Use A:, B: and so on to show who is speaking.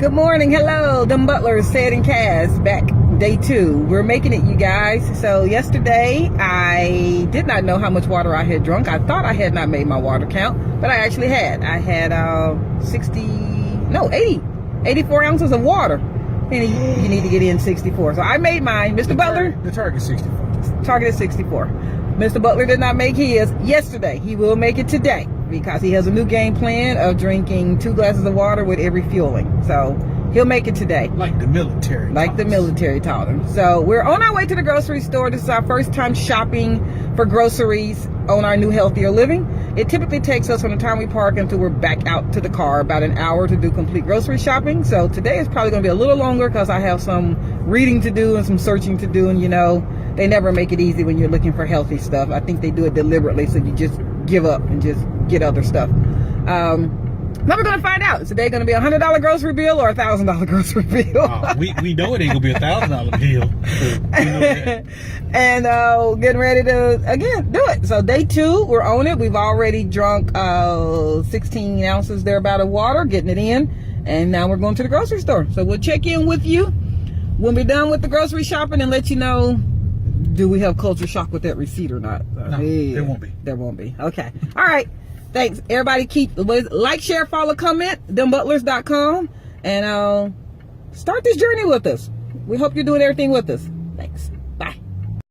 A: Good morning. Hello, DemButlers, Ted and Kaz, back day 2. We're making it, you guys. So yesterday, I did not know how much water I had drunk. I thought I had not made my water count, but I actually had. I had 84 ounces of water. And you need to get in 64. So I made mine. Mr. Butler?
B: The target is 64.
A: Target is 64. Mr. Butler did not make his yesterday. He will make it today because he has a new game plan of drinking 2 glasses of water with every fueling. So he'll make it today.
B: Like the military.
A: Like the military taught him. So we're on our way to the grocery store. This is our first time shopping for groceries on our new healthier living. It typically takes us from the time we park until we're back out to the car about an hour to do complete grocery shopping. So today is probably going to be a little longer because I have some reading to do and some searching to do. And you know, they never make it easy when you're looking for healthy stuff. I think they do it deliberately so you just give up and just get other stuff. Now we're going to find out. Is today going to be a $100 grocery bill or a $1,000 grocery bill?
B: We know it ain't going to be a $1,000 bill.
A: And getting ready to, again, do it. So day 2, we're on it. We've already drunk 16 ounces thereabout of water, getting it in. And now we're going to the grocery store. So we'll check in with you when we're done with the grocery shopping and let you know, do we have culture shock with that receipt or not?
B: No, there won't be.
A: There won't be. Okay. All right. Thanks. Everybody keep like, share, follow, comment, DemButlers.com, and start this journey with us. We hope you're doing everything with us.